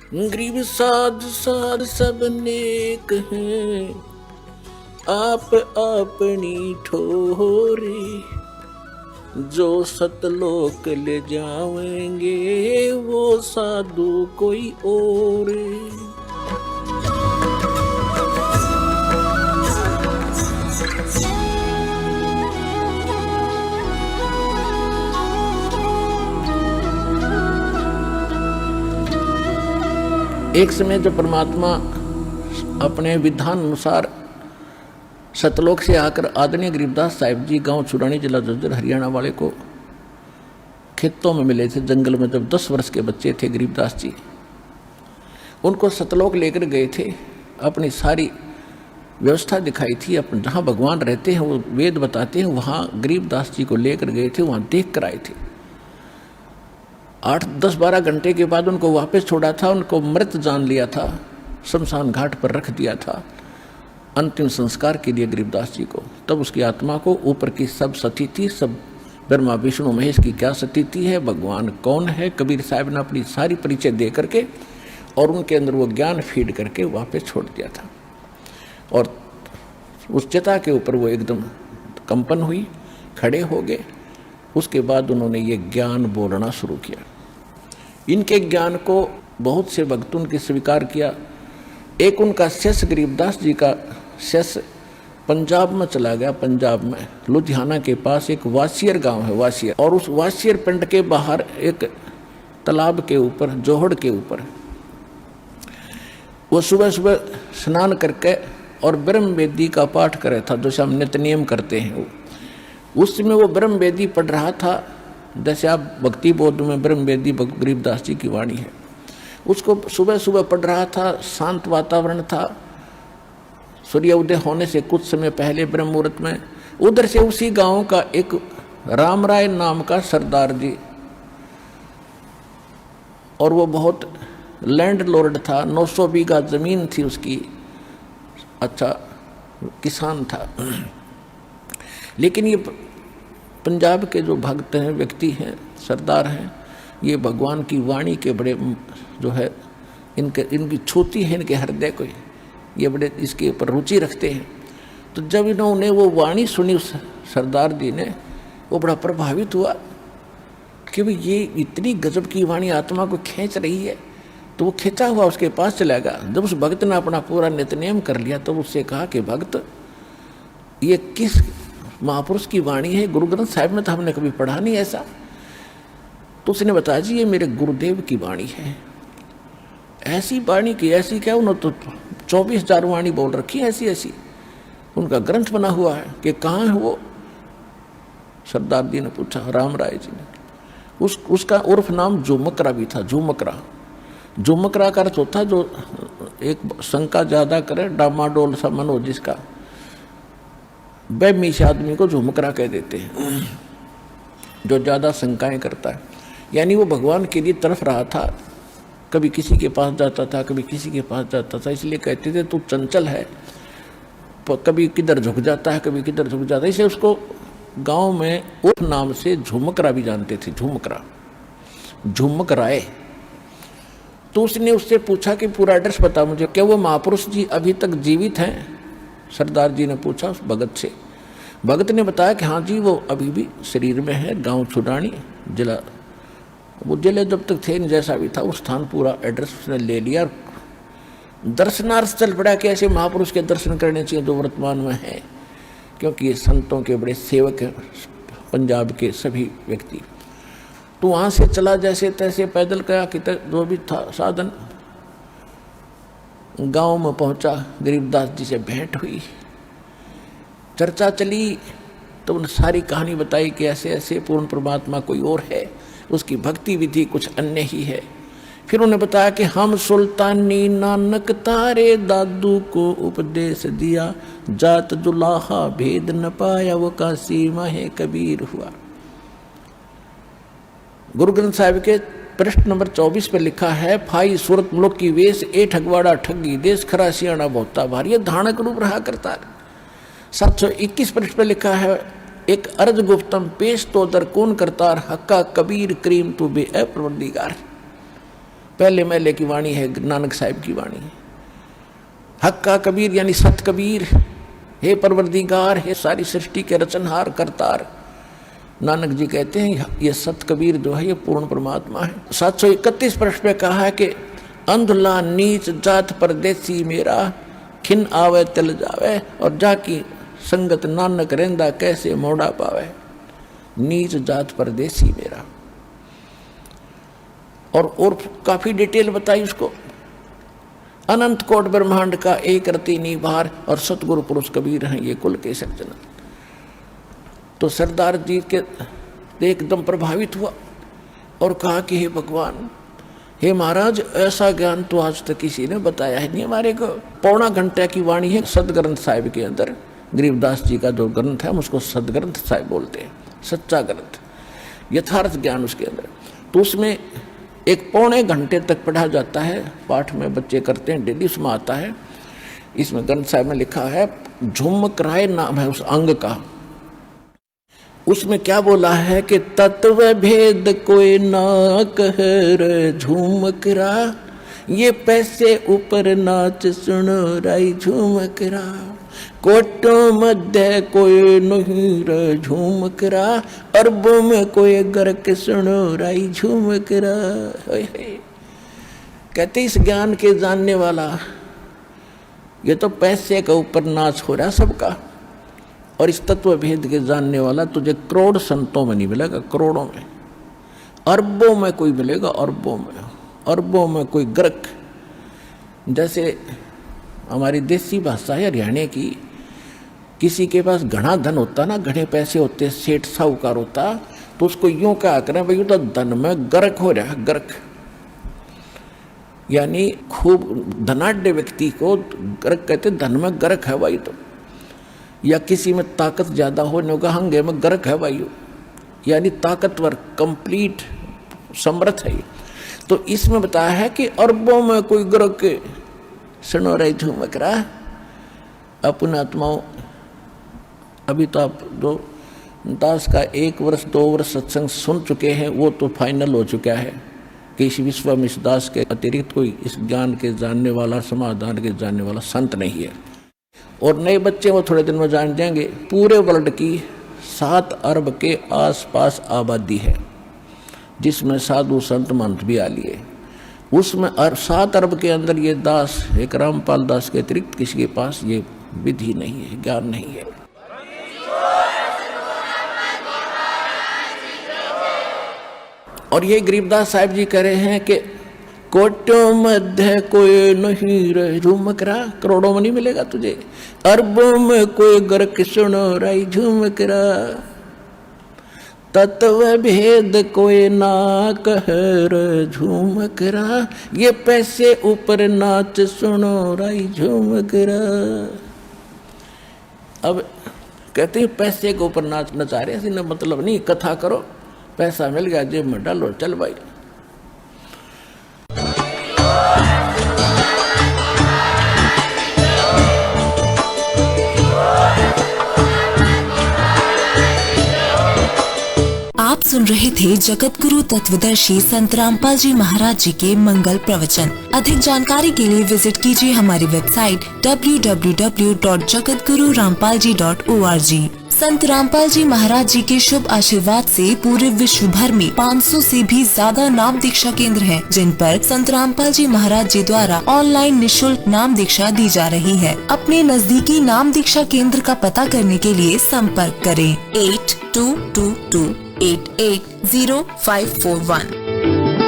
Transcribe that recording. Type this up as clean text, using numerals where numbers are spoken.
गरीब साध साध सब नेक हैं, आप अपनी ठोरे। जो सतलोक ले जाएंगे वो साधु कोई और। एक समय जब परमात्मा अपने विधान अनुसार सतलोक से आकर आदरणीय गरीबदास साहिब जी गांव छुड़ानी जिला झज्जर हरियाणा वाले को खेतों में मिले थे, जंगल में। जब 10 वर्ष के बच्चे थे गरीबदास जी, उनको सतलोक लेकर गए थे। अपनी सारी व्यवस्था दिखाई थी, अपन जहाँ भगवान रहते हैं वो वेद बताते हैं, वहाँ गरीबदास जी को लेकर गए थे, वहाँ देख कर आए थे। 8, 10, 12 घंटे के बाद उनको वापस छोड़ा था। उनको मृत जान लिया था, शमशान घाट पर रख दिया था अंतिम संस्कार के लिए गरीबदास जी को। तब उसकी आत्मा को ऊपर की सब स्थिति, सब ब्रह्मा विष्णु महेश की क्या स्थिति है, भगवान कौन है, कबीर साहब ने अपनी सारी परिचय दे करके और उनके अंदर वो ज्ञान फीड करके वापस छोड़ दिया था। और उस चिता के ऊपर वो एकदम कंपन हुई, खड़े हो गए। उसके बाद उन्होंने ये ज्ञान बोलना शुरू किया। इनके ज्ञान को बहुत से भक्तों ने स्वीकार किया। एक उनका शिष्य गरीबदास जी का शिष्य पंजाब में चला गया। पंजाब में लुधियाना के पास एक वासियर गांव है, वासियर। और उस वासियर पिंड के बाहर एक तालाब के ऊपर, जोहड़ के ऊपर, वो सुबह सुबह स्नान करके और ब्रह्म वेदी का पाठ करे था, जैसे हम नित्य नियम करते हैं। उस समय वो ब्रह्म वेदी पढ़ रहा था, जैसे आप भक्ति बोध में ब्रह्म वेदी गरीबदास जी की वाणी है, उसको सुबह सुबह पढ़ रहा था। शांत वातावरण था, सूर्य उदय होने से कुछ समय पहले ब्रह्म मुहूर्त में। उधर से उसी गांव का एक राम राय नाम का सरदार जी, और वो बहुत लैंड लॉर्ड था, 900 बीघा जमीन थी उसकी, अच्छा किसान था। लेकिन ये पंजाब के जो भक्त हैं, व्यक्ति हैं, सरदार हैं, ये भगवान की वाणी के बड़े जो है इनकी छूती है इनके हृदय को, ये बड़े इसके ऊपर रुचि रखते हैं। तो जब इन्होंने वो वाणी सुनी उस सरदार जी ने, वो बड़ा प्रभावित हुआ कि भाई ये इतनी गजब की वाणी आत्मा को खींच रही है। तो वो खींचा हुआ उसके पास चला गया। जब उस भक्त ने अपना पूरा नित्यनेम कर लिया तो उससे कहा कि भक्त, ये किस महापुरुष की वाणी है? गुरु ग्रंथ साहिब में तो हमने कभी पढ़ा नहीं ऐसा। तो उसने बताया जी ये मेरे गुरुदेव की वाणी है। ऐसी वाणी की ऐसी क्या, उन्होंने तो 24,000 वाणी बोल रखी है ऐसी ऐसी, उनका ग्रंथ बना हुआ है। कि कहाँ है वो? सरदार जी ने पूछा, राम राय जी ने। उसका उर्फ नाम झुमकरा भी था। झुमकरा का अर्थ होता जो एक शंका ज्यादा करे, डामाडोल सा मन हो जिसका, बेमीश आदमी को झुमकरा कह देते हैं, जो ज्यादा शंकाएं करता है। यानी वो भगवान के लिए तरफ रहा था, कभी किसी के पास जाता था, कभी किसी के पास जाता था, इसलिए कहते थे तू चंचल है, कभी किधर झुक जाता है, कभी किधर झुक जाता है। इसलिए उसको गांव में उस नाम से झुमकरा भी जानते थे, झुमकराए। तो उसने उससे पूछा कि पूरा एड्रेस बता मुझे, क्या वो महापुरुष जी अभी तक जीवित हैं? सरदार जी ने पूछा उस भगत से। भगत ने बताया कि हाँ जी, वो अभी भी शरीर में है, गांव छुड़ानी जिला। वो जिले जब तक थे जैसा भी था, उस स्थान पूरा एड्रेस उसने ले लिया। दर्शनार्थ चल पड़ा कि ऐसे महापुरुष के दर्शन करने चाहिए जो वर्तमान में है, क्योंकि ये संतों के बड़े सेवक हैं पंजाब के सभी व्यक्ति। तो वहाँ से चला जैसे तैसे पैदल गया कि जो भी था साधन, गांव में पहुंचा। गरीबदास जी से भेंट हुई, चर्चा चली, तो उन्हें सारी कहानी बताई कि ऐसे ऐसे पूर्ण परमात्मा कोई और है, उसकी भक्ति विधि कुछ अन्य ही है। फिर उन्हें बताया कि हम सुल्तानी नानक तारे दादू को उपदेश दिया, जात जुलाहा भेद न पाया, वो काशी माहे कबीर हुआ। गुरु ग्रंथ साहिब के पृष्ठ नंबर 24 पर लिखा है, फाई सूरत मुल्क की वेश ए ठगवाड़ा ठगी, देश खरा सियाणा बहुता भारी, ये धानक रूप रहा करता। 721 पृष्ठ पर लिखा है, एक अर्ज गुफ्तम पेश तो दर कौन करतार, हक्का कबीर करीम तू बे परवरदिगार। पहले महले की वाणी है नानक साहिब की वाणी। हक्का कबीर यानी सत कबीर, हे परवरदिगार, हे सारी सृष्टि के रचनहार करतार। नानक जी कहते हैं ये सत कबीर जो है ये पूर्ण परमात्मा है। 731 पृष्ठ पे कहा है कि अंधला नीच जात परदेसी मेरा, खिन आवे तिल जावे, और जाकी संगत नानक रेंदा कैसे मोड़ा पावे। नीच जात परदेसी मेरा। और काफी डिटेल बताई उसको। अनंत कोट ब्रह्मांड का एक रति निभार, और सतगुरु पुरुष कबीर हैं ये कुल के सज्जन। तो सरदार जी के एकदम प्रभावित हुआ और कहा कि हे भगवान, हे महाराज, ऐसा ज्ञान तो आज तक किसी ने बताया ही नहीं हमारे को। पौना घंटे की वाणी है सदग्रंथ साहिब के अंदर। गरीबदास जी का जो ग्रंथ है हम उसको सदग्रंथ साहिब बोलते हैं, सच्चा ग्रंथ, यथार्थ ज्ञान उसके अंदर। तो उसमें एक पौने घंटे तक पढ़ा जाता है, पाठ में बच्चे करते हैं डेली, उसमें आता है। इसमें ग्रंथ साहिब में लिखा है, झुमक राय नाम है उस अंग का। उसमें क्या बोला है कि तत्व भेद कोई ना कह रे झुमकरा, ये पैसे ऊपर नाच सुनो राई झुमकरा, कोटों मध्य कोई नहीं रे झुमकरा, अरबों में कोई गर्क सुनो राई झुमकरा। कहते इस ज्ञान के जानने वाला, ये तो पैसे के ऊपर नाच हो रहा सबका, और इस तत्व भेद के जानने वाला तुझे करोड़ संतों में नहीं मिलेगा, करोड़ों में, अरबों में कोई मिलेगा, अरबों में, अरबों में कोई गर्क। जैसे हमारी देसी भाषा है हरियाणा की, किसी के पास घना धन होता ना, घने पैसे होते, सेठ साहूकार होता, तो उसको यूं क्या करें भाई, तो धन में गर्क हो रहा है, गर्क यानी खूब धनाढ़ व्यक्ति को गर्क कहते, धन में गर्क है भाई। तो या किसी में ताकत ज्यादा होने का हंगे में गर्क है भाई, यानी ताकतवर, कंप्लीट समर्थ है। तो इसमें बताया है कि अरबों में कोई गर्क सुनो रही झुमक रहा। अपने आत्माओं, अभी तो आप जो दास का 1 वर्ष 2 वर्ष सत्संग सुन चुके हैं वो तो फाइनल हो चुका है कि इस विश्व में इस दास के अतिरिक्त कोई इस ज्ञान के जानने वाला, समाधान के जानने वाला संत नहीं है। और नए बच्चे वो थोड़े दिन में जान जाएंगे। पूरे वर्ल्ड की 7 अरब के आसपास आबादी है, जिसमें साधु संत महंत भी आ लिए। उसमें 7 अरब के अंदर ये दास, एक रामपाल दास के अतिरिक्त किसी के पास ये विधि नहीं है, ज्ञान नहीं है। और ये गरीबदास साहिब जी कह रहे हैं कि कोटों मध्य कोई नहीं रहे झुमकरा, करोड़ों में नहीं मिलेगा तुझे, अरबों में कोई गर्क सुनो राई झुमकरा, तत्व भेद कोई ना कह रे झुमकरा, ये पैसे ऊपर नाच सुनो राई झुमकरा। अब कहते हैं पैसे के ऊपर नाच नचा रहे, ऐसे मतलब नहीं, कथा करो, पैसा मिल गया जेब में डालो, चल भाई। आप सुन रहे थे जगत गुरु तत्वदर्शी संत रामपाल जी महाराज जी के मंगल प्रवचन। अधिक जानकारी के लिए विजिट कीजिए हमारी वेबसाइट www.jagatgururampalji.org। संत रामपाल जी महाराज जी के शुभ आशीर्वाद से पूरे विश्व भर में 500 से भी ज्यादा नाम दीक्षा केंद्र हैं, जिन पर संत रामपाल जी महाराज जी द्वारा ऑनलाइन निशुल्क नाम दीक्षा दी जा रही है। अपने नजदीकी नाम दीक्षा केंद्र का पता करने के लिए संपर्क करें 8222880541।